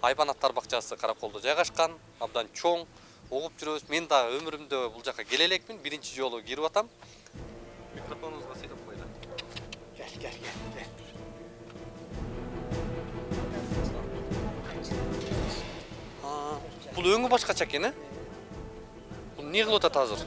Айбанаттар бакчасы Караколдо жайгашкан, абдан чоң, угуп жүрөбүз. Мен да өмүрүмдө бул жака келе элекмин, биринчи жолу кирип атам. Микрофонуңузга сыйлап койду. Gel. Бул өңү башкача экен, э? Бул эмне кылып атат азыр?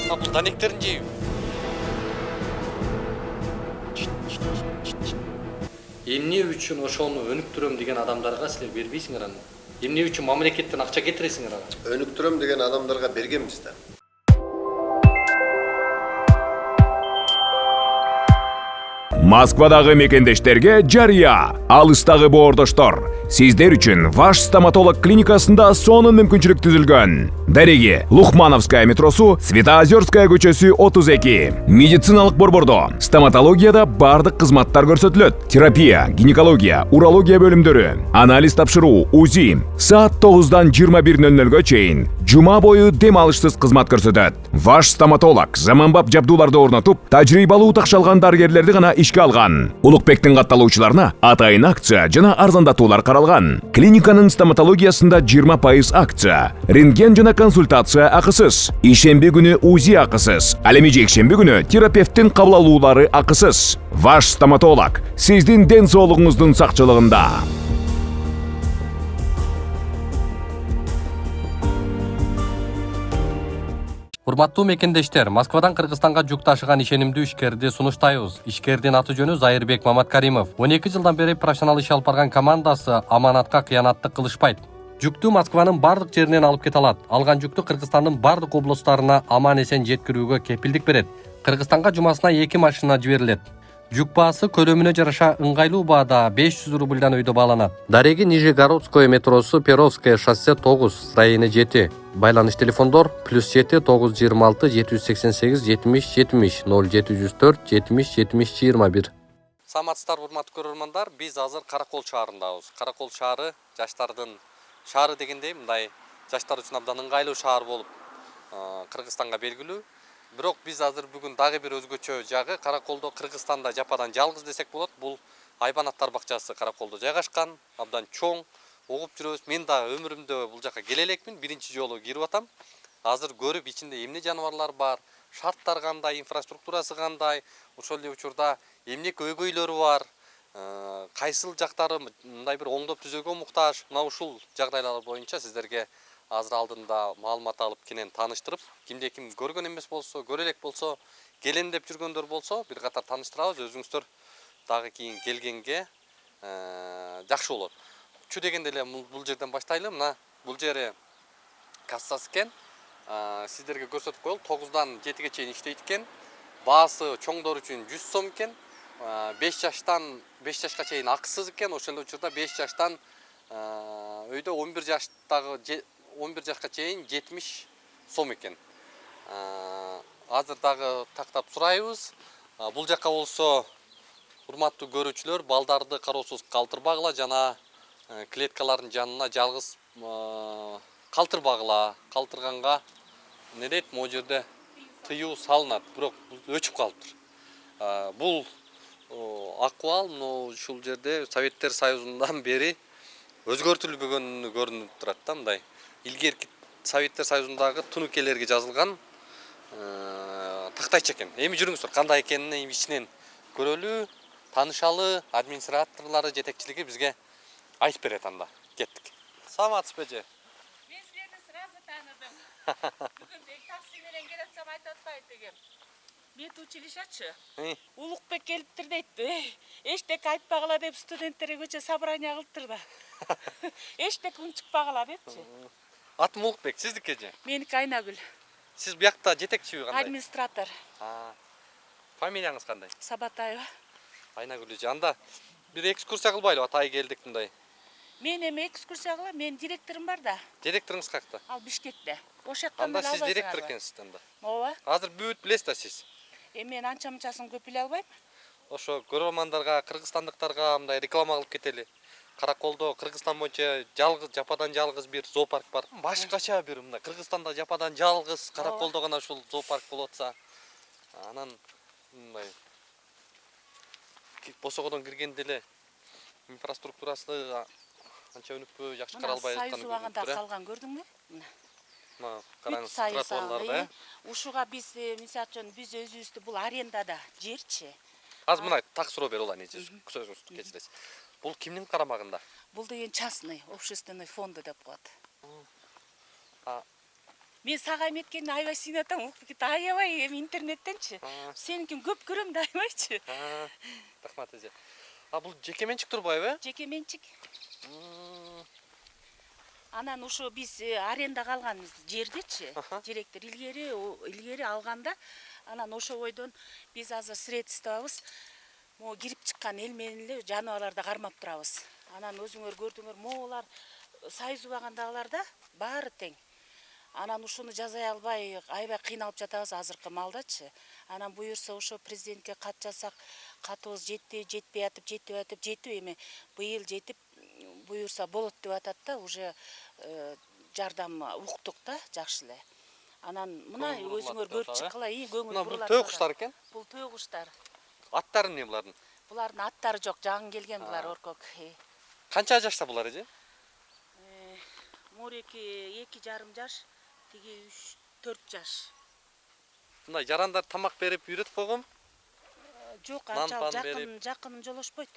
Бул данектерин жейби? Эмне үчүн ошону өнүктүрөм деген адамдарга силер бербейсиңер аны? Эмне үчүн мамлекеттен акча кетиресиңер ага? Өнүктүрөм деген адамдарга бергенбиз да. Москвадагы мекендештерге жарыя. Алыстагы боордоштор. Сиздер үчүн Ваш стоматолог клиникасында сонун мүмкүнчүлүк түзүлгөн. Дареги Лухмановская метросу, Светоозерская көчөсү 32. Медициналык борбордо стоматологияда бардык кызматтар көрсөтүлөт. Терапия, гинекология, урология бөлүмдөрү, анализ тапшыруу, УЗИ. Саат 9-дан 21:00-гө чейин жума бою дем алышсыз кызмат көрсөтөт. Ваш стоматолог заманбап жабдууларды орнотуп, тажрыйбалуу такшалган дарыгерлерди гана ишке алган. Улукбектин катталуучуларына атайын акция жана арзандатуулар каралган. Клиниканын стоматологиясында 20% акция. Рентген жана консультация акысыз. Ишемби күнү УЗИ акысыз. Ал эми жекшемби күнү терапевттин кабыл алуулары акысыз. Ваш стоматолог сиздин ден соолугуңуздун сакчылыгында. Урматтуу мекендештер, Москвадан Кыргызстанга жүк ташыган ишенимдүү ишкерди сунуштайбыз. Ишкердин аты жөнү Зайырбек Маматкаримов. 12 жылдан бери профессионал иш алып барган командасы аманатка кыянаттык кылышпайт. Жүктү Москванын бардык жеринен алып кете алат. Алган жүктү Кыргызстандын бардык облустарына аман эсен жеткирүүгө кепилдик берет. Кыргызстанга жумасына 2 машина жиберилет. Жүк баасы көлөмүнө жараша ыңгайлуу баада 500 рубльдан өйдө бааланат. Дареги Нижегородское метросу, Перовское шоссе 9, строение 7. Байланыш телефондор +7 926 788 70 70 0704 70 70 21. Саламатсыздар, урматтуу көрөрмандар. Биз азыр Каракол шаарындабыз. Каракол шаары жаштардын шаары дегендей, мындай жаштар үчүн абдан ыңгайлуу шаар болуп Кыргызстанга белгилүү. Бирок биз азыр бүгүн дагы бир өзгөчө жагы Караколдо, Кыргызстанда жападан жалгыз десек болот. Бул Айбанаттар бакчасы Караколдо жайгашкан, абдан чоң, угуп жүрөбүз. Мен да өмүрүмдө бул жака келе элекмин, биринчи жолу кирип атам. Азыр көрүп ичинде эмне жаныбарлар бар, шарттар кандай, инфраструктурасы кандай, ошол эле учурда эмне көйгөйлөрү бар, кайсыл жактары мындай бир оңдоп түзөөгө муктаж. Мына ушул жагдайлар боюнча сиздерге азыр алдында маалымат алып кенен тааныштырып, кимде ким көргөн эмес болсо, көрө элек болсо, келем деп жүргөндөр болсо, бир катар тааныштырабыз. Өзүңүздөр дагы кийин келгенге жакшы болот. Чү дегенде эле бул жерден баштайлы. Мына бул жери кассасы экен. Сиздерге көрсөтүп коелу, 9-дан 7-ге чейин иштейт экен. Баасы чоңдор үчүн 100 сом экен. 5 жашка чейин акысыз экен. Ошол эле учурда 5 жаштан өйдө 11 жашка чейин 70 сом экен. Азыр дагы тактап сурайбыз. Бул жака болсо, урматтуу көрүүчүлөр, балдарды кароосуз калтырбагыла жана клеткалардын жанына жалгыз калтырбагыла. Калтырганга эмне дейт, могу жерде тыюу салынат, бирок өчүп калыптыр. Бул акыбал ушул жерде Советтер Союзундан бери өзгөртүлбөгөнү көрүнүп турат да, мындай. Илгерки Советтер Союзундагы тунукелерге жазылган тактайча экен. Эми жүрүңүздөр, кандай экенин ичинен көрөлү, таанышалы, администраторлору, жетекчилиги бизге айтып берет анда. Кеттик. Саламатсызбы эже? Мен силерди сразу тааныдым. Бүгүн такси менен келатсам айтып атпайт дегем. Медучилищачы. Улукбек келиптир дейт. Эчтек айтпагыла деп студенттерге көчө собрание кылыптыр да. Эчтек унчукпагыла депчи. Атым Улукбек, сиздики эже? Меники Айнагүл. Сиз буякта жетекчиби кандай? Администратор. Фамилияңыз кандай? Сабатаева. Айнагүл эже, анда бир экскурсия кылбайлы, атай келдик мындай. Мен эми экскурсия кылам, менин директорум бар да. Директоруңуз какта? Ал Бишкекте. Ошол жактан Анда сиз директор экенсиз анда. Ооба. Азыр бүт билесиз да сиз. Мен анча-мынчасын көп биле албайм. ошо көрөрмандарга, кыргызстандыктарга мындай реклама кылып кетели. Караколдо Кыргызстан боюнча жалгыз, жападан жалгыз бир зоопарк бар. Башкача бир мындай Кыргызстанда жападан жалгыз Караколдо гана ушул зоопарк болуп атса, анан мындай босогодон киргенде эле инфраструктурасы анча өнүкпөй, жакшы каралбай Союз атканы убагында көрүнүп калган көрдүңбү? Мына караңыз, Союз тротуарларда, убагы. Ушуга биз мисалы үчүн биз өзүбүздү бул арендада жерчи. Азыр мына так суроо берип алайын, сөзүңүздү кечиресиз. Бул кимдин карамагында? Бул деген частный, общественный фонду деп коет. А Мен сага эметкенди аябай сүйүнүп атам, укпекет аябай эми интернеттенчи. Сеникин көп көрөм да аябайчы. рахмат эже. А бул жеке менчик турбайбы? Жеке менчик. Анан ушу биз арендага алганбыз жердичи. Директор илгери алганда, анан ошо бойдон биз азыр средствобуз могу кирип чыккан эл менен эле жаныбарларды кармап турабыз. Анан өзүңөр көрдүңөр, могулар Союз убагындагыларда баары тең. Анан ушуну жазай албай, аябай кыйналып жатабыз азыркы маалдачы. Анан буюрса ошо президентке кат жазсак, катыбыз жетпей атып, жетип эми быйыл жетип буюрса болот деп атат да, уже жардам уктук да, жакшы эле. Анан мына өзүңөр көрүп чыккыла, көңүл бурулат. Бул төө куштар экен? Бул төө куштар. Аттары эмне булардын? Булардын аттары жок, жаңы келген булар оркок. Канча жашта булар эже? Муреки 2,5 жаш, тиги 3-4 жаш. Мындай жарандар тамак берип үйрөтүп койгом. Жок, анчалык жакын жолошпойт.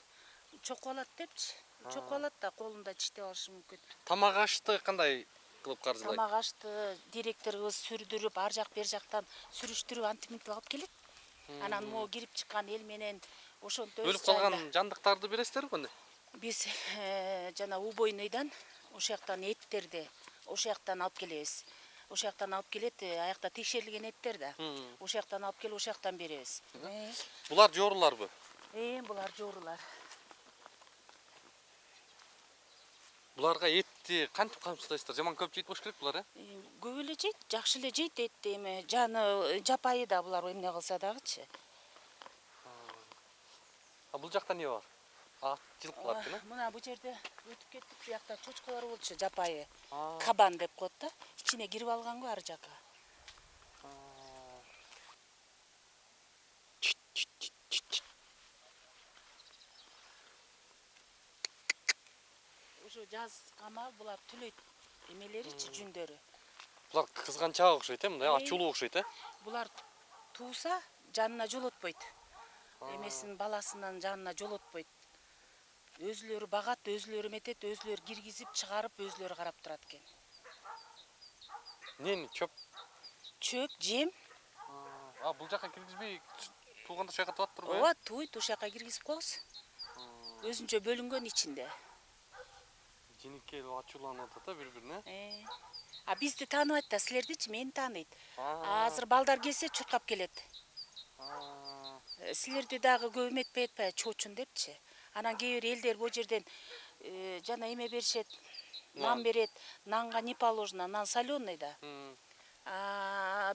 Чокуп алат депчи. Чокуп алат да колунда чиштеп алышы мүмкүн. Тамак ашты кандай кылып каржылайт? Тамак ашты директорубуз сүрдүрүп, ар жак бер жактан сүрүштүрүп антиминтип алып келет. Анан могу кирип чыккан эл менен ошонто Өлүп калган жандыктарды бересиздерби кандай? Биз жана убойныйдан ошол жактан эттерди ошол жактан алып келебиз. Ошол жактан алып келет, аякта текшерилген эттер да. Ошол жактан алып келип ошол жактан беребиз. Булар жооруларбы? Булар жоорулар. Буларга этти кантип камсыздайсыздар? Жаман көп жейт болуш керек булар, Көп эле жейт, жакшы эле жейт этти, эми жаны жапайы да булар эмне кылса дагычы. А бул жакта эмне бар? Ат, жылкылар экен, Мына бул жерде өтүп кеттик, бу жакта чочкалар болчу, жапайы. Кабан деп коет да. Ичине кирип алган го ар жака. Ошо жаз камал булар түлөйт эмелеричи, жүндөрү. Булар кызганчаага окшойт, мындай ачуулуу окшойт, Булар тууса жанына жолотпойт. Эмесинин баласынын жанына жолотпойт. Өзүлөрү багат, өзүлөрү эметет, өзүлөрү киргизип, чыгарып, өзүлөрү карап турат экен. Эмнени, чөп? Чөп, жем. Бул жака киргизбей туулганда ошол жака туат турбайбы? Ооба, туйт, ошол жака киргизип коебуз. Өзүнчө бөлүнгөн ичинде. Жинекей ачууланып атат бири-бирине. А бизди тааныбайт да, силердичи мени тааныйт. Азыр балдар келсе чуркап келет. Силерди дагы көп эметпей атпайбы, чоочун депчи. Анан кээ бир элдер бул жерден жана эме беришет, нан берет, нанга не положено, нан соленый да.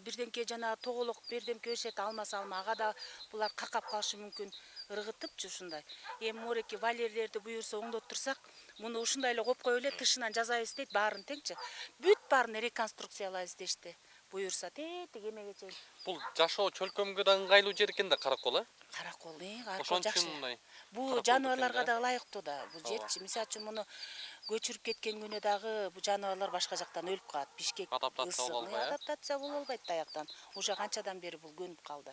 Бирденке жана тоголок бирдемке беришет, алмаса алма, ага да булар какап калышы мүмкүн, ыргытыпчы ушундай. Эми мореки валерлерди буюрса оңдоттурсак, муну ушундай эле коюп коюп эле тышынан жазайбыз дейт, баарын теңчи. Бүт баарын реконструкциялайбыз дешти. Буюрса тетиги эмеге чейин. Бул жашоо чөлкөмгө да ыңгайлуу жер экен да Каракол, Каракол, ошон үчүн бул жаныбарларга да ылайыктуу да, бул жерчи. Мисалы үчүн муну көчүрүп кеткен күнү дагы бул жаныбарлар башка жактан өлүп калат. Бишкек адаптация боло албай, адаптация боло албайт аяктан. Уже канчадан бери бул көнүп калды.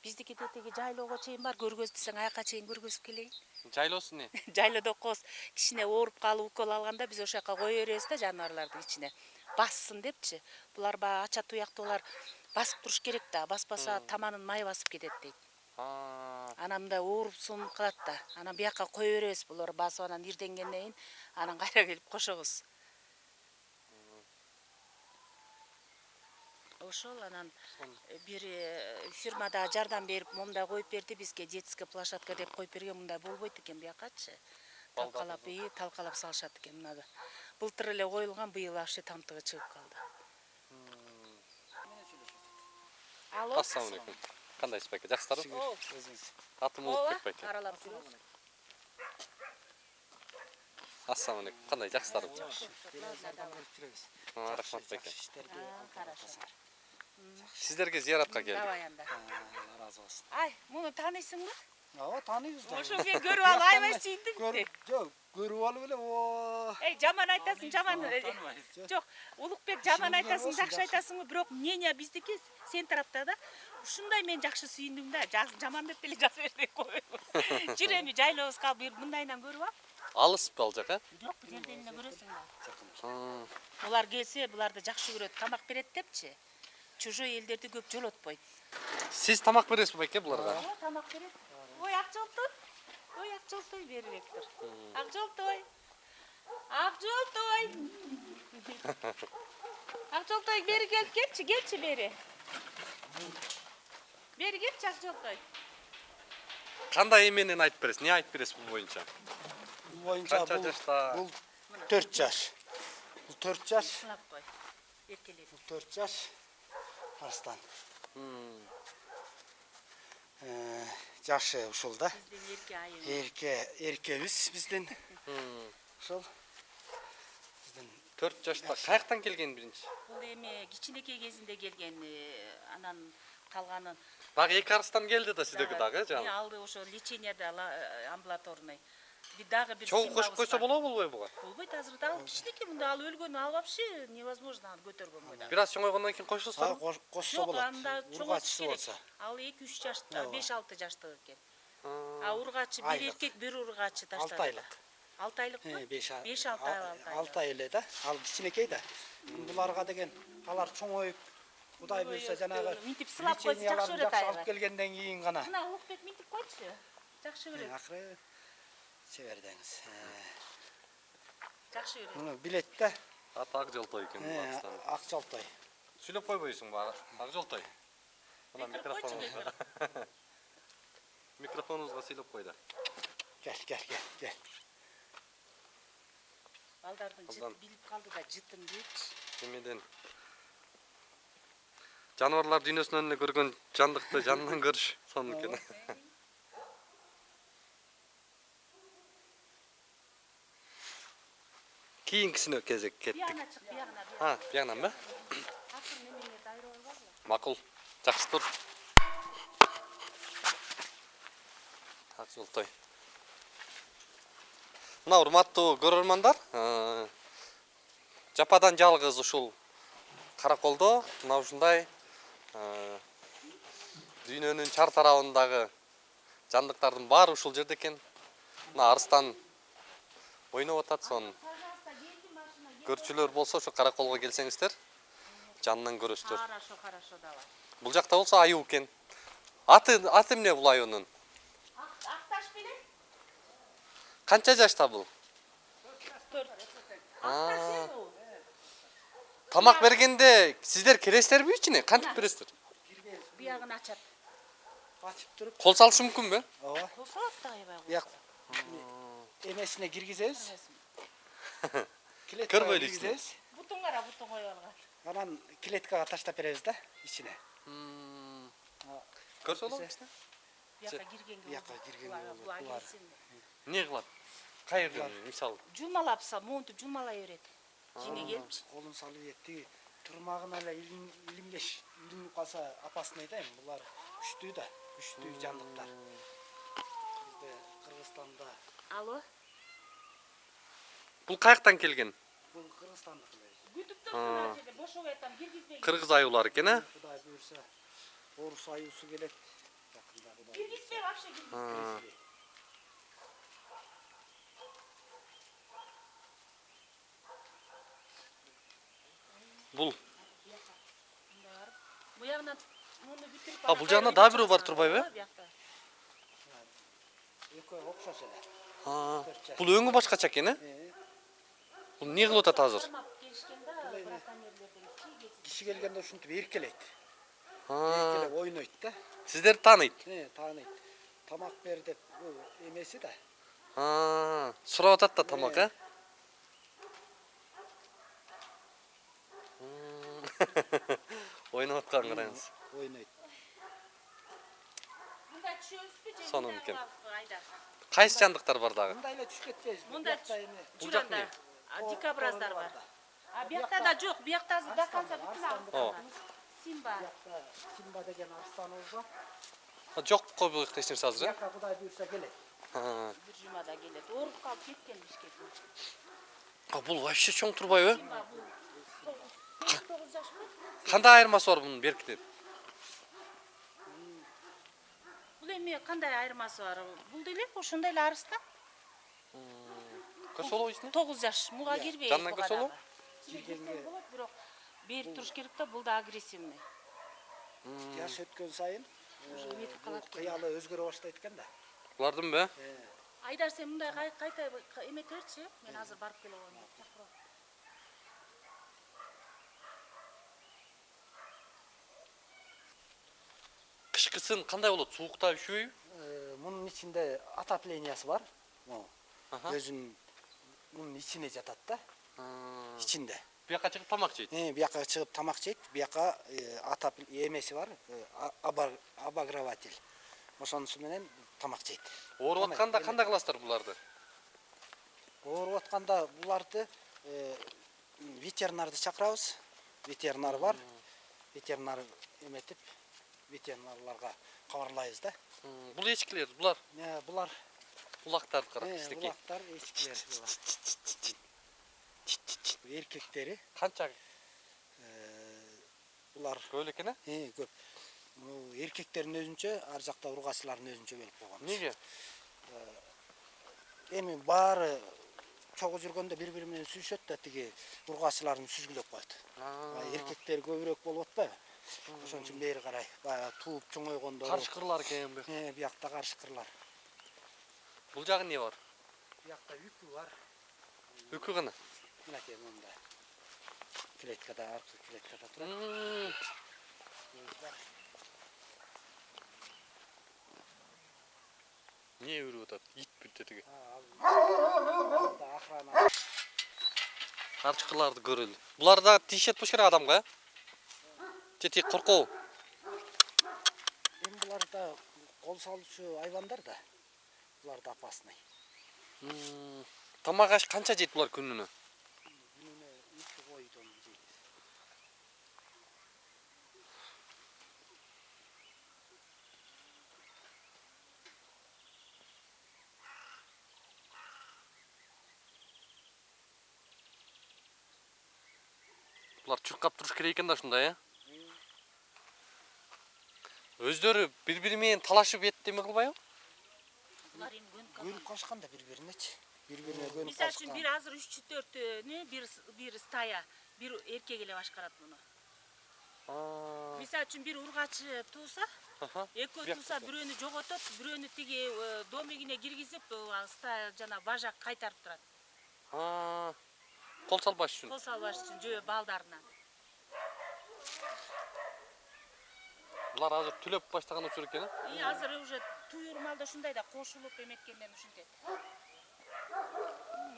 Биздики тетиги жайлоого чейин бар, көргөз десең аяка чейин көргөзүп келейин. Жайлоосу эмне? Жайлоодо окобуз. Кичине ооруп калып укол алганда биз ошол жака кое беребиз да жаныбарларды ичине. Бассын депчи. Булар баягы ача туяктуулар басып туруш керек да, баспаса таманын майы басып кетет дейт. Анан мындай ооруп сунуп калат да. Анан бияка кое беребиз, булар басып анан ирденгенден кийин анан кайра келип кошобуз. Ошол анан бир фирмада жардам берип, момундай коюп берди бизге, детская площадка деп коюп берген, мындай болбойт экен биякачы. Талкалап салышат экен мына. Былтыр эле коюлган, быйыл вообще тамтыгы чыгып калды. Алло. Ассаламу алейкум. Кандайсыз байке? Жакшысыздарбы? Ооба. Атым Улукбек байке. Аралап жүрөбүз. Ассаламу алейкум. Кандай жакшысыздарбы? Рахмат байке. Хорошо. Сиздерге зияратка келдик. Давай анда. Разы болсын. Ай, муну таанысыңбы? Ооба, тааныйбыз да. Ошо мен көрүп алып аябай сүйүндүм. Жок, көрүп алып эле о. Эй, жаман айтасың, жаман. Жок, Улукбек жаман айтасың, жакшы айтасыңбы? Бирок мнение биздики сен тараптаа да. Ушундай мен жакшы сүйүндүм да. Жаман деп деле жазып бербей коюп. Жүрөмү жайлообуз калып бир мындайынан көрүп ал. Алыспы ал жака? Жок, бул жерден эле көрөсүң да. Булар келсе, буларды жакшы көрөт, тамак берет депчи. Чужой элдерди көп жолотпойт. Сиз тамак бересизби байке буларга? Ооба, тамак берет. Ой, Акжолтой. Ой, Акжолтой берибек тур. Акжолтой. Акжолтой. Акжолтой бери келчи бери. Бери келчи Акжолтой. Кандай эменен айтып бересиз? Не айтып бересиз бул боюнча? Боюнча Канча жашта? бул 4 жаш. Бул 4 жаш. Сынап кой. Эркелет. 4 жаш. Арстан. Жашы ушул да. Биздин эрке айым. Эркебиз биздин. Ушул. Биздин 4 жашта каяктан келген биринчи? Бул эми кичинекей кезинде келген, анан калганын. Дагы эки арыстан келди да сиздерге дагы, Мен жана. алды ошо лечениеде амбулаторный. Дагы бир Чогуу кошуп койсо болобу болбой буга? Болбойт, азыр дагы кичинекей мында ал өлгөнү ал вообще невозможно аны көтөргөнгө дагы. Бир аз чоңойгондон кийин кошулсуздарбы? кошсо Жок, болот. анда чоңойтуш Ургачысы керек. болсо. Ал 2-3 жашта, Ооба. 5-6 жаштык экен. А ургачы бир Айлык. эркек, бир ургачы таштады. 6 айлык. 6 айлыкпы? 5-6 айлык. 6 ай эле да. Ал кичинекей да. Буларга деген алар чоңоюп Кудай буйрса жанагы Минтип сылап койсо жакшы көрөт алып аябай. келгенден кийин гана. Мына Улукбек минтип койчу. Жакшы көрөт. Акыры чебердеңиз. Жакшы көрөт. Муну билет да. Аты Акжолтой экен бул арыстан. Акжолтой. Сүйлөп койбойсуңбу Акжолтой? Мына микрофон. Микрофонуңузга сүйлөп кой да. Gel. Балдардын жыт билип калды да жытын дейчи. Эмеден жаныбарлар дүйнөсүнөн эле көргөн жандыкты жанынан көрүш сонун экен. Кийинкисине кезек кеттик. Бияна чык, бияна. Биягынан ба? Акыр немеңе дайыр болбадыбы? Макул. Жакшы тур. Акжолтой. Мына урматтуу көрөрмандар, жападан жалгыз ушул Караколдо мына ушундай дүйнөнүн чар тарабындагы жандыктардын баары ушул жерде экен. Мына арыстан ойноп атат, сонун. Көрчүлөр болсо ошо Караколго келсеңиздер, жанынан көрөсүздөр. Хорошо, давай. Бул жакта болсо аюу экен. Аты эмне бул аюунун? Акташ белек? Канча жашта бул? 4. Акташ бул. Тамак бергенде сиздер киресиздерби ичине? Кантип бересиздер? Биягын ачат. Açıp durup. Кол салыш мүмкүнбү? Ооба. Болсот да аябай. Бияк эмесине киргизебиз. Көрбөйлү ичине. Бутун кара, бутун коюп алган. Анан клеткага таштап беребиз да ичине. Көрсө болобу? Бияка киргенге. Бияка киргенге Бул агесин. Не кылат? Кайерден мисалы? Жумалапса, монтуп жумалай берет. Жине келипчи. Колун салып етти. Турмагына эле илинип калса апасын айтайын. Булар күчтүү да, күчтүү жандыктар. Бизде Кыргызстанда. Алло. Бул каяктан келген? Бул Кыргызстандык эле. Күтүп турсун ажеде, бошоп айтам, киргизбей. Кыргыз аюулары экен, а? Кудай буйрса, орус аюусу келет. Жакында Кудай. Киргизбей, вообще киргизбей. Бул. Буягынан муну бүтүрүп. Бул жагына дагы бирөө бар турбайбы? Экөө окшош эле. Бул өңү башкача экен, а? Бул эмне кылып атат азыр? Киши келгенде ушинтип эркелейт. Эркелеп ойнойт да. Сиздерди тааныйт? Тааныйт. Тамак бер деп эмеси да. Сурап атат да тамак, а? Ойноп аткан караңыз. Ойнойт. түшөбүзбү же Сонун мындай экен. кылабызбы Айдар? Кайсы жандыктар бар дагы? Мындай эле түшүп кетпейбиз. Мында Бул жак журанда эмне? дикобраздар бар. А биякта да жок, биякта да канча бүтүн алып. Симба. Симба деген арстаныбыз бар. Жокко бул эч нерсе азыр, э? Бияка Кудай буйрса келет. Бир жумада келет. Ооруп калып кеткен Бишкектин. Бул вообще чоң турбайбы? Симба бул 9 жашпы? Кандай айырмасы бар бунун беркинен? Бул эми кандай айырмасы бар? Бул деле ошондой эле арыстан. Көсөлөбү ичине? 9 жаш. Муга кирбей. Жанынан көсөлөбү? Киргенге болот, бирок бери туруш керек да, бул да агрессивный. Жаш өткөн сайын Нетип калат. кыялы өзгөрө баштайт экен да. Булардын бе? Айдар сен мындай кайта эметерчи? Мен азыр барып келе коеюн. Чакырып. Кышкысын кандай болот? Суукта üşüбөйбү? Мунун ичинде отоплениясы бар. Өзүнүн мунун ичине жатат да. Ичинде. Бияка чыгып тамак жейт. Бияка чыгып тамак жейт. Бияка атап эмеси бар. Обогреватель. Ошонусу менен тамак жейт. Ооруп атканда кандай кыласыздар буларды? Ооруп атканда буларды ветеринарды чакырабыз. Ветеринар бар. Ветеринар эметип, ветеринарларга кабарлайбыз да. Бул эчкилер, булар Булар булактарды карап бизтеки. булактар, эчкилер булар. Эркектери Канча булар көп экен, э? көп. Эркектердин өзүнчө, ар жакта ургачылардын өзүнчө бөлүп койгон. Неге? Эми баары чогуу жүргөндө бири-бири менен сүйлөшөт да, тиги ургачыларын сүзгүлөп коет. Эркектер көбүрөөк болуп атпайбы? Ошон үчүн бери карай баягы тууп чоңойгондо Карышкырлар экен бе? биякта карышкырлар. Бул жагы эмне бар? Биякта үкү бар. Үкү гана. Мынакей мында. Клеткада, аркы клеткада турат. Не үрүп атат? Ит бүттетиги. Охрана. Карышкырларды көрөлү. Булар да тиешет болуш керек адамга, э? Же тик коркобу? Эми булар да кол салуучу айвандар да. Булар да опасный. Тамак аш канча жейт булар күнүнө? Күнүнө 2 койдон жейт. Булар чуркап туруш керек экен да ушундай, э? Өздөрү бири-бири менен талашып эттеме кылбайбы? Булар эми көнүп Көнүп калышкан да бири-биринечи. Бири-бирине көнүп Мисалы үчүн калышкан. бир азыр 3-4 бир стая, бир эркек эле башкарат муну. Мисалы үчүн бир ургачы тууса, экөө тууса бирөөнү жоготот, бирөөнү тиги домигине киргизип, стая жана бажак кайтарып турат. Кол салбаш үчүн. Кол салбаш үчүн жөө балдарынан. Булар азыр түлөп баштаган учур экен, э? Азыр уже туюр малда ушундай да кошулуп эметкенден ушинтет.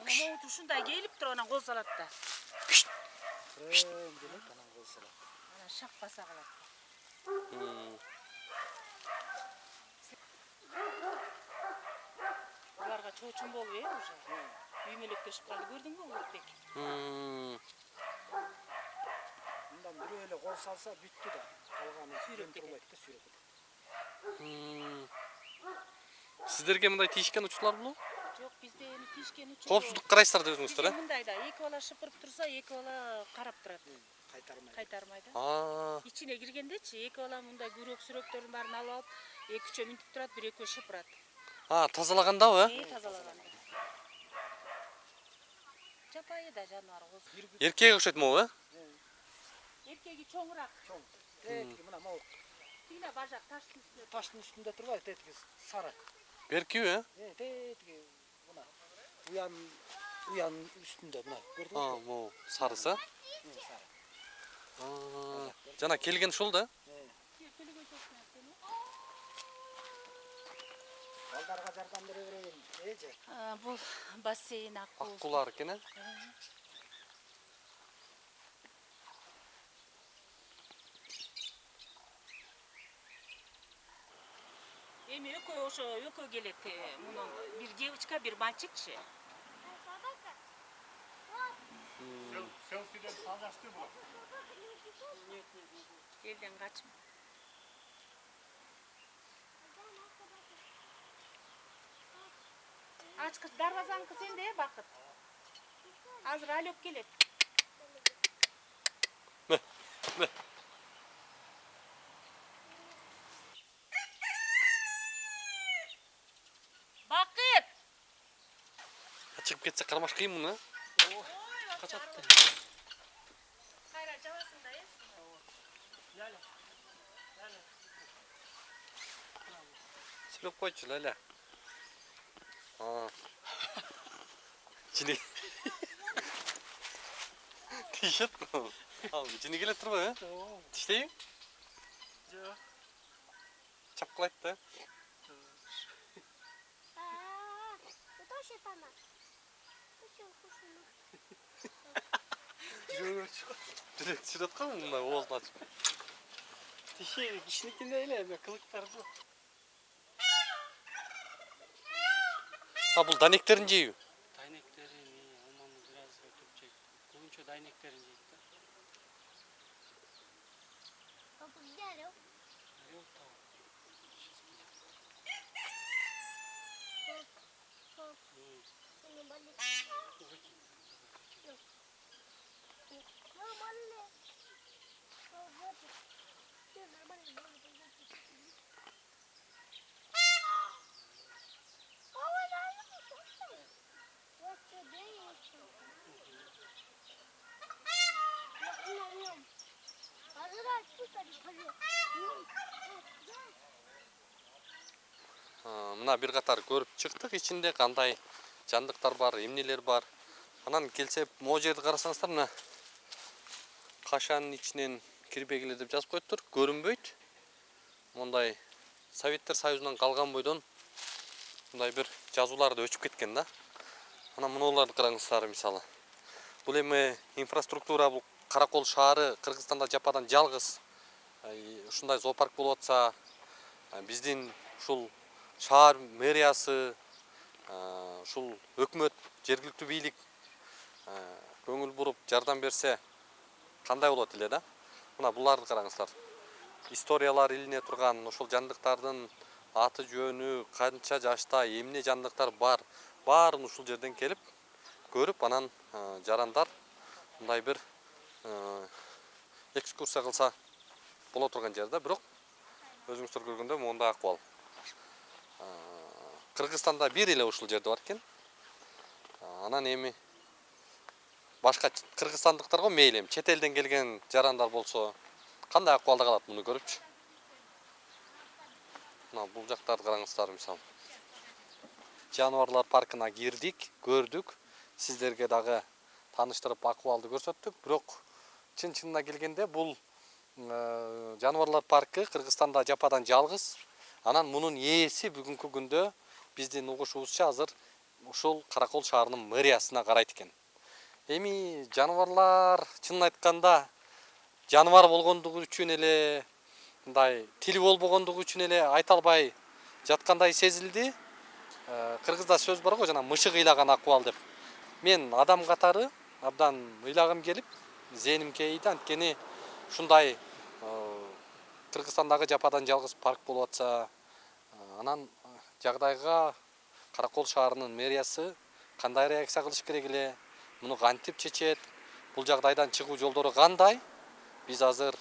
Мына ушундай келип туруп анан кол салат да. Делет анан кол салат. Анан шак баса калат. Буларга чоочун болуп уже. Үймөлөктөшүп калды, көрдүңбү Улукбек? Мындан бирөө эле кол салса бүттү да. Калганы Сүйрөп турбайт да, сүйрөп кетет. Сиздерге мындай тийишкен учурлар болобу? Жок, бизде эми тишкен үчүн. Коопсуздук карайсыздар да өзүңүздөр, э? Мындай да, эки бала шыпырып турса, эки бала карап турат. Кайтармай да. Ичине киргендечи, эки бала мындай күрөк-сүрөктөрдүн баарын алып алып, эки-үчөө минтип турат, бир экөө шыпырат. Тазалагандабы, э? Тазалаганда. Жапайы да жаныбар болсун. Эркекке окшойт могу, э? Эркеги чоңураак. Чоң. Тетиги мына могу. Тигине бажак таштын үстүнө. Таштын үстүндө турбайбы, тетиги сары. Беркиби, э? Тетиги мына уян үстүндө мына. Көрдүңүзбү? Могу сарысы, э? Сары. Жана келген ушул да? Балдарга жардам бере берейин. Эже. Бул бассейн аккуу. Аккулар экен, э? Эми экөө ошо экөө келет. Мунун бир девочка, бир мальчикчы. Элден качма. Ачкыч дарбазаңкы сенде, Бакыт. Азыр алып келет. Бакыт! Çıkıp ketse karmaş kıyım bunu. Kaçattı. Кайра жабасың да, Silip koyçu Lala. Aa. Cini. Tişört mü? Al, cini gele turba ya. Tişteyim. Çapkılayt da. Direkt şirat kalın bunlar oğuzun açıp. Tişi kişilikinde öyle kılıklar bu. Ha bu daneklerin ceyi. Dayneklerini olmamız biraz Türkçe. Kulunço dayneklerini yiyip de. Yok tamam. Mına bir qatar көрүп чыктык, ичинде кандай жандыктар бар, эмнелер бар. Анан келсе, могу жерди карасаңыздар, мына кашанын ичинен кирбегилер деп жазып коюптур, көрүнбөйт. Мондай Советтер Союзунан калган бойдон мындай бир жазуулар да өчүп кеткен да. Анан мунуларды караңыздар, мисалы. Бул эми инфраструктура, бул Каракол шаары Кыргызстанда жападан жалгыз. Ушундай зоопарк болуп атса, биздин ушул шаар мэриясы, ушул өкмөт, жергиликтүү бийлик көңүл буруп жардам берсе кандай болот эле да? Мына буларды караңыздар. Историялар илине турган ошол жандыктардын аты жөнү, канча жашта, эмне жандыктар бар, баарын ушул жерден келип көрүп, анан жарандар мындай бир экскурсия кылса боло турган жер да. Бирок өзүңүздөр көргөндөй мондай акыбал. Кыргызстанда бир эле ушул жерде бар экен. Анан эми башка кыргызстандыктарга мейли, чет элден келген жарандар болсо кандай акыбалда калат муну көрүпчү. Мына бул жактарды караңыздар, мисалы. Жаныбарлар паркына кирдик, көрдүк. Сиздерге дагы тааныштырып акыбалды көрсөттүк. Бирок чын-чынына келгенде бул жаныбарлар паркы Кыргызстанда жападан жалгыз. Анан мунун ээси бүгүнкү күндө биздин угушубузча азыр ушул Каракол шаарынын мэриясына карайт экен. Эми жаныбарлар чынын айтканда жаныбар болгондугу үчүн эле, мындай тили болбогондугу үчүн эле айта албай жаткандай сезилди. Кыргызда сөз бар го, жана мышык ыйлаган акыбал деп. Мен адам катары абдан ыйлагым келип, зээним кейди, анткени ушундай Кыргызстандагы жападан жалгыз парк болуп атса, анан жагдайга Каракол шаарынын мэриясы кандай реакция кылыш керек эле, муну кантип чечет, бул жагдайдан чыгуу жолдору кандай? Биз азыр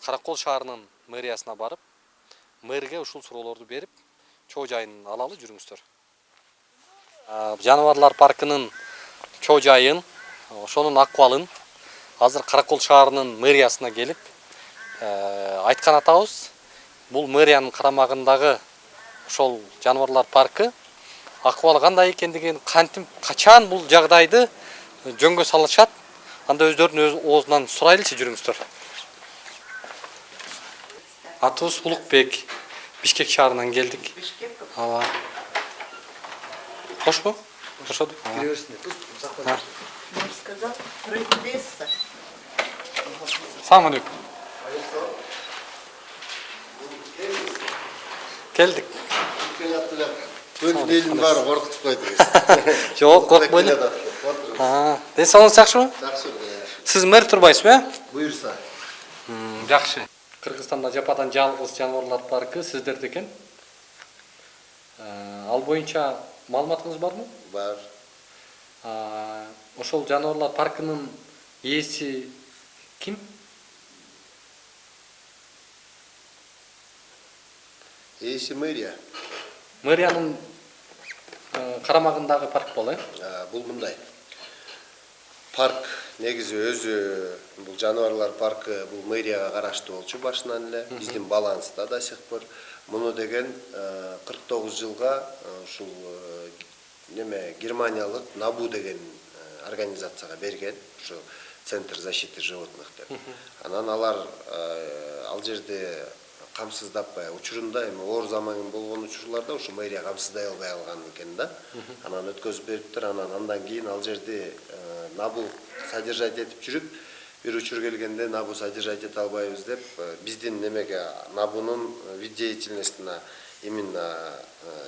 Каракол шаарынын мэриясына барып, мэрге ушул суроолорду берип, чоо жайын алалы, жүрүңүздөр. Жаныбарлар паркынын чоо жайын, ошонун акыбалын азыр Каракол шаарынын мэриясына келип айткан атабыз. Бул мэриянын карамагындагы ошол жаныбарлар паркы акыбалы кандай экендигин, кантип качан бул жагдайды жөнгө салышат, анда өздөрүнүн оозунан сурайлычы, жүрүңүздөр. Атыбыз Улукбек, Бишкек шаарынан келдик. Ооба. Кошпу? Кошоду. Салам алейкум. Келдик. кичкене аттыр көлүк элин баары коркутуп койду. Жок, коркпойлу. Ден соолугуңуз жакшыбы? Жакшы. Сиз мэр турбайсызбы, Буюрса. Жакшы. Кыргызстанда жападан жалгыз жаныбарлар паркы сиздерде экен. Ал боюнча маалыматыңыз барбы? Бар. Ошол жаныбарлар паркынын ээси ким? Ээси мэрия. Мэриянын карамагындагы парк боло, Бул мындай. Парк негизи өзү бул жаныбарлар паркы бул мэрияга караштуу болчу башынан эле. Биздин баланста до сих пор. Муну деген 49 жылга ушул неме Германиялык НАБУ деген организацияга берген. Ушу Центр защиты животных деп. Анан алар ал жерде камсыздаппай учурунда эми оор заман болгон учурларда ушу мэрия камсыздай албай алган экен да. Анан өткөзүп бериптир. Андан кийин ал жерде НАБУ содержать этип жүрүп, бир учур келгенде НАБУ содержать эте албайбыз деп биздин немеге НАБУнун вид деятельностуна именно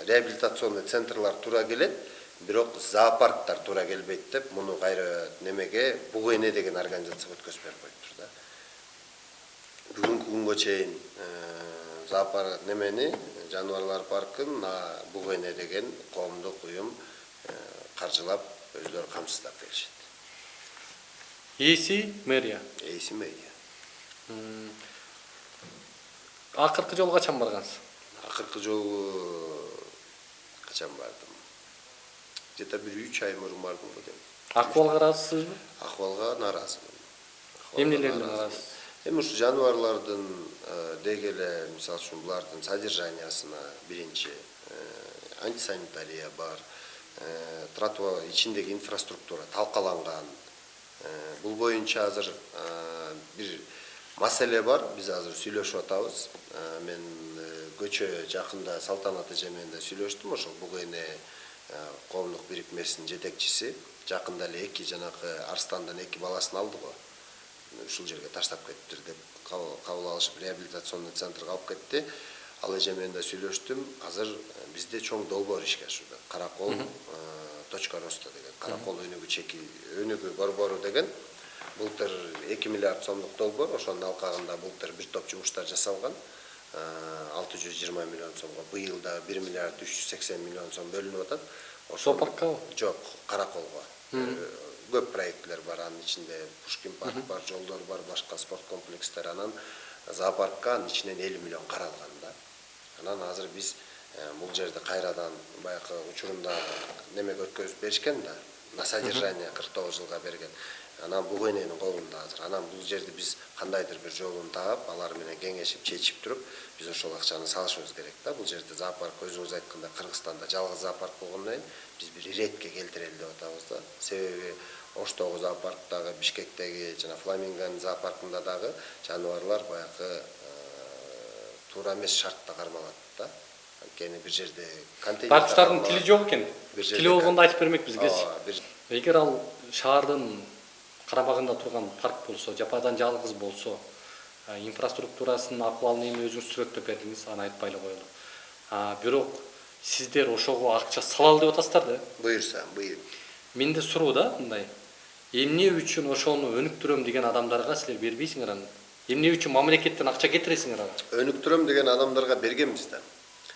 реабилитационный центрлар туура келет, бирок зоопарктар туура келбейт деп муну кайра немеге Бугойне деген организацияга өткөзүп берип коюптур да. Бүгүнкү күнгө чейин зоопарк немени жаныбарлар паркын Бугойне деген коомдук уюм каржылап өздөрү камсыздап келишет. ээси мэрия. Ээси мэрия. Акыркы жолу качан баргансыз? Акыркы жолу качан бардым? Где-то бир 3 ай мурун бардым го дейм. Акыбалга ыраазысызбы? Ахвалга нааразымын. Эмнелерден ыраазысыз? Эми ушу жаныбарлардын деги эле мисалы үчүн булардын содержаниясына биринчи антисанитария бар, тротуар ичиндеги инфраструктура талкаланган. Бул боюнча азыр бир маселе бар, биз азыр сүйлөшүп атабыз. Мен көчө жакында Салтанат эже менен да сүйлөштүм, ошол Бугойне коомдук бирикмесинин жетекчиси. Жакында эле жанакы Арстандын 2 баласын алды го. Ушул жерге таштап кеттир деп кабыл алышып реабилитационный центрге алып кетти. Ал эже менен да сүйлөштүм. Азыр бизде чоң долбоор ишке ашууда. Каракол точка роста деген. Каракол өнүгүү чеки, өнүгүү борбору деген. Былтыр 2 миллиард сомдук долбоор, ошонун алкагында былтыр бир топ жумуштар жасалган. 620 миллион сомго, быйыл да 1 миллиард 380 миллион сом бөлүнүп атат. Ошол паркка? Жок, Караколго. Көп проектлер бар, анын ичинде Пушкин парк бар, жолдор бар, башка спорт комплекстер, анан зоопаркка анын ичинен 50 миллион каралган да. Анан азыр биз бул жерде кайрадан баягы учурунда немеге өткөзүп беришкен да, на содержание 49 жылга берген. Анан Бугойненин колунда азыр. Анан бул жерде биз кандайдыр бир жолун таап, алар менен кеңешип, чечип туруп, биз ошол акчаны салышыбыз керек да. Бул жерде зоопарк өзүңүз айткандай Кыргызстанда жалгыз зоопарк болгондон кийин биз бир иретке келтирели деп атабыз да. Себеби Оштогу зоопарктагы, Бишкектеги жана Фламингонун зоопаркында дагы жаныбарлар баягы туура эмес шартта кармалат да. Анткени бир жерде контейнер Парктардын тили жок экен. Тили болгондо айтып бермек бизгечи. Эгер ал шаардын карамагында турган парк болсо, жападан жалгыз болсо, инфраструктурасынын акыбалын эми өзүңүз сүрөттөп бердиңиз, аны айтпай эле коелу. Бирок сиздер ошого акча салалы деп атасыздар да. Буюрса, быйыл. Менде суроо да мындай. Эмне үчүн ошону өнүктүрөм деген адамдарга силер бербейсиңер аны? Эмне үчүн мамлекеттен акча кетиресиңер ага? Өнүктүрөм деген адамдарга бергенбиз да.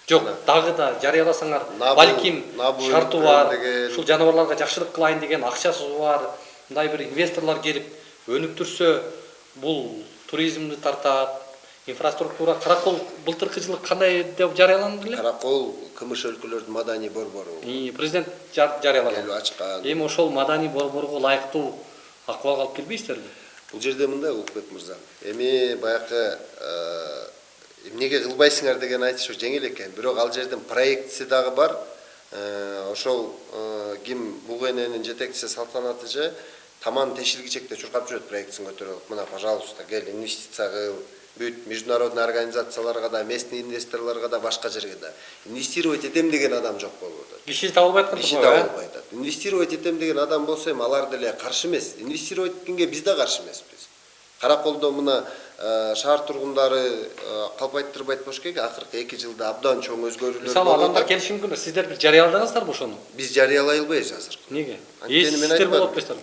Жок, дагы да жарыяласаңар, балким шарты бар, ушул жаныбарларга жакшылык кылайын деген акчасы бар, мындай бир инвесторлор келип өнүктүрсө, бул туризмди тартат, инфраструктура. Каракол былтыркы жылы кандай деп жарыяланды эле? Каракол КМШ өлкөлөрдүн маданий борбору. Президент жарыялаган. Келип ачкан. Эми ошол маданий борборго ылайыктуу акыбалга алып келбейсиздерби? Бул жерде мындай Улукбек мырза. Эми баягы эмнеге кылбайсыңар деген айтыш жеңил экен. Бирок ал жердин проектиси дагы бар. Ошол ким Бугойненин жетекчиси Салтанат эже таман тешилгичекте чуркап жүрөт проектисин көтөрүп. Мына, пожалуйста, кел инвестиция кыл. Бүт международный организацияларга да, местный инвесторлорго да, башка жерге да инвестировать этем деген адам жок болуп атат. Киши табылбай аткан. Киши табылбай атат. Инвестировать этем деген адам болсо эми алар деле каршы эмес. Инвестировать эткенге биз да каршы эмеспиз. Караколдо мына шаар тургундары калпайттырбайт болуш керек. Акыркы 2 жылда абдан чоң өзгөрүүлөр Мисалы адамдар келиши мүмкүн. Сиздер бир жарыяладыңыздарбы ошону? Биз жарыялай албайбыз азыр. Неге? Анткени мен Сиздер болуп айтпадым. атпайсыздарбы?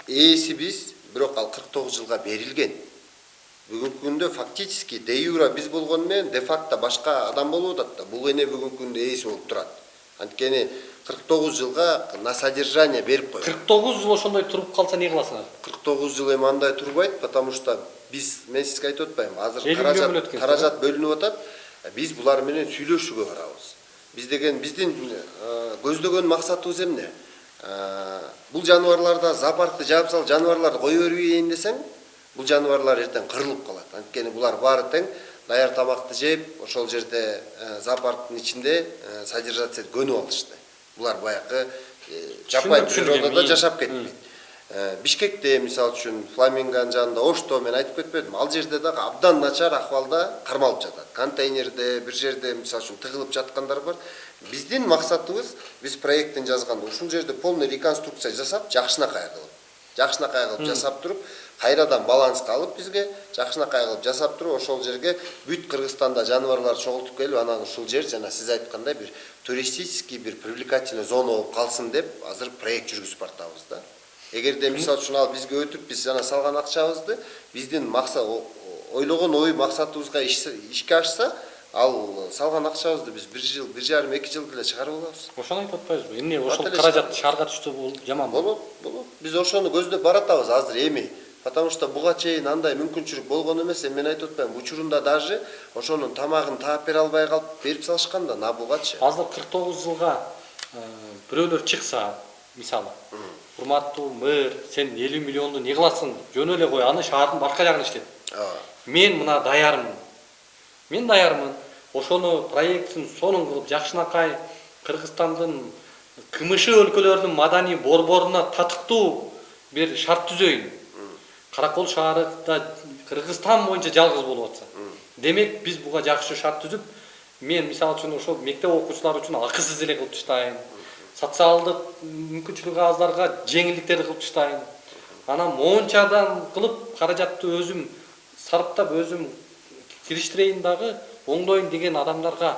Ээси биз, бирок ал 49 жылга берилген. Бүгүнкү күндө фактически де юра биз болгону менен де факто башка адам болуп атат да. Бул эне бүгүнкү күндө ээси болуп турат. Анткени 49 жылга на содержание берип койгон. 49 жыл ошондой туруп калса не кыласыңар? 49 жыл эми андай турбайт, потому что мен сизге айтып атпайм. Азыр 50 миллион бөлөт экен. каражат бөлүнүп атат. Биз булар менен сүйлөшүүгө барабыз. Биз деген биздин көздөгөн максатыбыз эмне? Бул жаныбарларда зоопаркты жаап салып, жаныбарларды кое бербейин десең, бул жаныбарлар эртең кырылып калат. Анткени булар баары тең даяр тамакты жеп, ошол жерде зоопарктын ичинде содержаться көнүп алышты. Булар баягы жапай природада жашап кетпейт. Бишкекте мисалы үчүн Фламингонун жанында Ошто мен айтып кетпедим. Ал жерде дагы абдан начар акыбалда кармалып жатат. Контейнерде, бир жерде мисалы үчүн тыгылып жаткандар бар. Биздин максатыбыз, биз проекттин жазганда ушул жерде полный реконструкция жасап, жакшынакай кылып жасап туруп, кайрадан баланска алып бизге жакшынакай кылып жасап туруп, ошол жерге бүт Кыргызстанда жаныбарларды чогултуп келип, анан ушул жер жана сиз айткандай бир туристический бир привлекательный зона болуп калсын деп азыр проект жүргүзүп бартабыз да. Эгерде мисалы үчүн ал бизге өтүп, биз жана салган акчабызды биздин максат ойлогон ой максатыбызга ишке ашса, ал салган акчабызды биз 1 жыл, 1,5-2 жыл деле чыгарып алабыз. Ошону айтып атпайбызбы? Эмне ошол каражат шаарга түштү, бул жаман болот. Биз ошону көздөп баратабыз азыр эми. Потому что буга чейин андай мүмкүнчүлүк болгон эмес. Мен айтып атпайм, учурунда даже ошонун тамагын таап бере албай калып берип салышкан да, набугачы. Азыр 49 жылга бирөөлөр чыкса, мисалы, урматтуу мэр, сен 50 миллионду не кыласың? Жөн эле кой, аны шаардын башка жагын иштет. Мен мына даярмын. Мен даярмын. Ошону проекттин сонун кылып, жакшынакай Кыргызстандын кымышы өлкөлөрүнүн маданий борборуна татыктуу бир шарт түзөйүн. Каракол шаарында Кыргызстан боюнча жалгыз болуп атса. Демек биз буга жакшы шарт түзүп, мен мисалы үчүн ошол мектеп окуучулары үчүн акысыз эле кылып таштайын. Социалдык мүмкүнчүлүгү аздарга жеңилдиктерди кылып таштайын. Анан мончадан кылып каражатты өзүм сарптап, өзүм кириштирейин дагы оңдойн деген адамдарга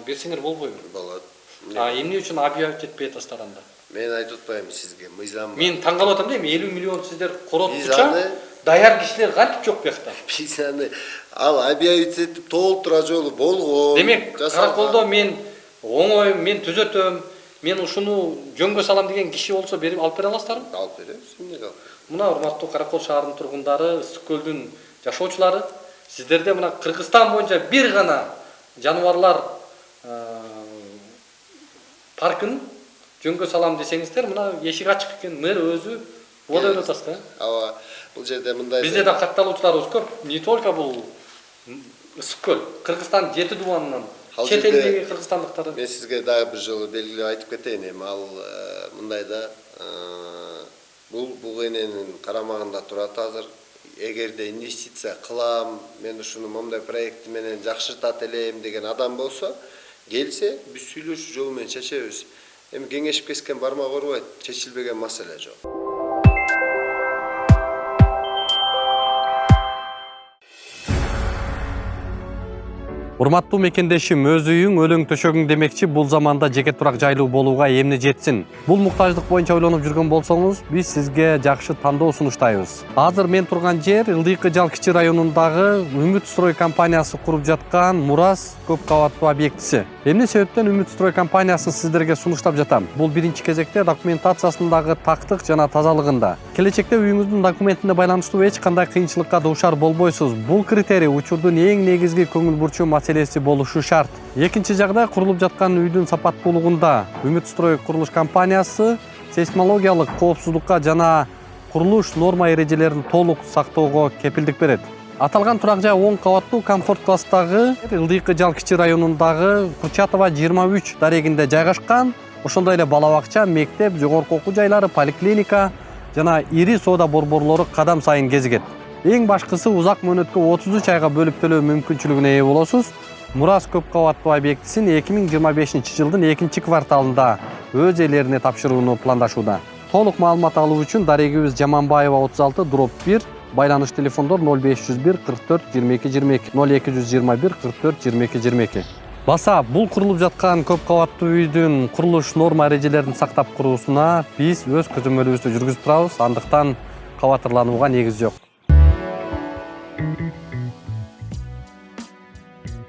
берсеңер болбойбу? Болот. Эмне үчүн объявить етпей атасыздар анда? Мен айтып атпайм сизге, мыйзам. Мен таң калып атам да, 50 миллион сиздер короткуча даяр кишилер кантип жок бuyakta? Биз аны ал объявить этип толтура жолу болгон. Демек, караколдо мен оңой, мен түзөтөм, мен ушуну жөнгө салам деген киши болсо берип алып бере аласыздарбы? Алып беребиз, эмнеге алып? Мына урматтуу Каракол шаарынын тургундары, Ысык көлдүн жашоочулары, сиздерде мына Кыргызстан боюнча бир гана жаныбарлар паркын жөнгө салам десеңиздер, мына эшик ачык экен, мэр өзү бола берип атасыз да. Ооба, бул жерде мындай. Бизде да катталуучуларыбыз көп, не только бул Ысык көл, Кыргызстан 7 дубанынан чет элдеги кыргызстандыктар. Мен сизге дагы бир жолу белгилеп айтып кетейин, эми ал мындай да бул эненин карамагында турат азыр. Эгерде инвестиция кылам, мен ушуну момундай проекти менен жакшыртат элем деген адам болсо, келсе, биз сүйлөшүү жолу менен чечебиз. Эми кеңешип кескен бармак оорубайт, чечилбеген маселе жок. Урматтуу мекендешим, өз үйүң, өлөң төшөгүң демекчи, бул заманда жеке турак жайлуу болууга эмне жетсин? Бул муктаждык боюнча ойлонуп жүргөн болсоңуз, биз сизге жакшы тандоо сунуштайбыз. Азыр мен турган жер Ылдыйкы Жалкычы районундагы Үмүт строй компаниясы куруп жаткан Мурас көп кабаттуу объектиси. Эмне себептен Үмүт строй компаниясын сиздерге сунуштап жатам? Бул биринчи кезекте документациясындагы тактык жана тазалыгында. Келечекте үйүңүздүн документине байланыштуу эч кандай кыйынчылыкка дуушар болбойсуз. Бул критерий учурдун эң негизги көңүл бурчу маселеси болушу шарт. Экинчи жагдай, курулуп жаткан үйдүн сапаттуулугунда Үмүт строй курулуш компаниясы сейсмологиялык коопсуздукка жана курулуш норма эрежелерин толук сактоого кепилдик берет. Аталган турак жай 10 кабаттуу комфорт класстагы Ылдыйкы Жалкычы районундагы Курчатова 23 дарегинде жайгашкан. Ошондой эле бала бакча, мектеп, жогорку окуу жайлары, поликлиника жана ири соода борборлору кадам сайын кезигет. Эң башкысы, узак мөөнөткө 33 айга бөлүп төлөө мүмкүнчүлүгүнө ээ болосуз. Мурас көп кабаттуу объектисин 2025 жылдын 2 кварталында өз ээлерине тапшырууну пландашууда. Толук маалымат алуу үчүн дарегибиз Жаманбаева 36/1 Байланыш телефондор 0501 44 22 22 0221 44 22 22. Баса, бул курулуп жаткан көп кабаттуу үйдүн курулуш норма эрежелерин сактап куруусуна биз өз көзөмөлүбүздү жүргүзүп турабыз. Андыктан кабатырланууга негиз жок.